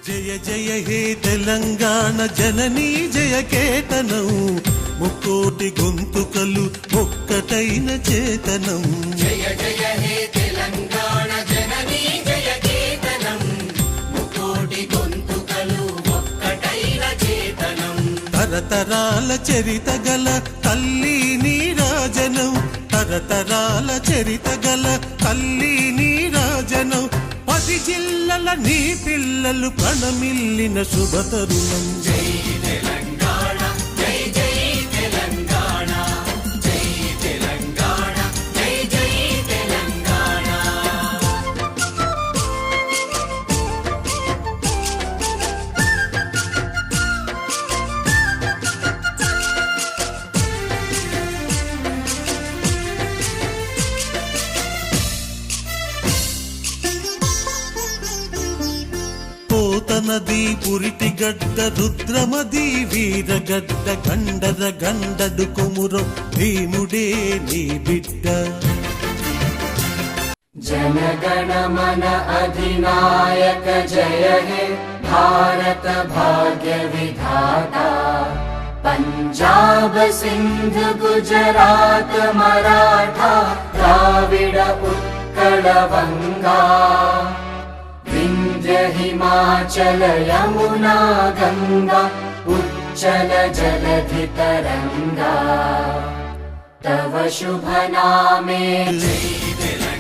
జయ జయ హే తెలంగాణ జననీ జయ కేతనం, ముక్కోటి గొంతుకలు ఒక్కటైన చేతనం. జయ జయ హే తెలంగాణ జననీ జయ కేతనం, ముక్కోటి గొంతుకలు ఒక్కటైన చేతనం. తరతరాల చరిత గల తల్లి నీరాజనం, తరతరాల చరిత గల తల్లి నీరాజనం. 10 జిల్లల నీ పిల్లలు ప్రణమిల్లిన శుభతరుణం. జై తెలంగాణ జై జై తెలంగాణ, జై తెలంగాణ జై జై తెలంగాణ. పోతనది పురిటి గడ్డ రుద్రమది వీరగడ్డ, గండర గండడు కొమురం భీముడే నీ బిడ్డ. जनगण मन अधिनायक जय हे भारत भाग्य विधाता. पंजाब सिंध गुजरात मराठा द्राविड उत्कल बंगा, विंध्य हिमाचल यमुना गंगा उच्चल जलधि तरंगा. तव शुभ नामे जय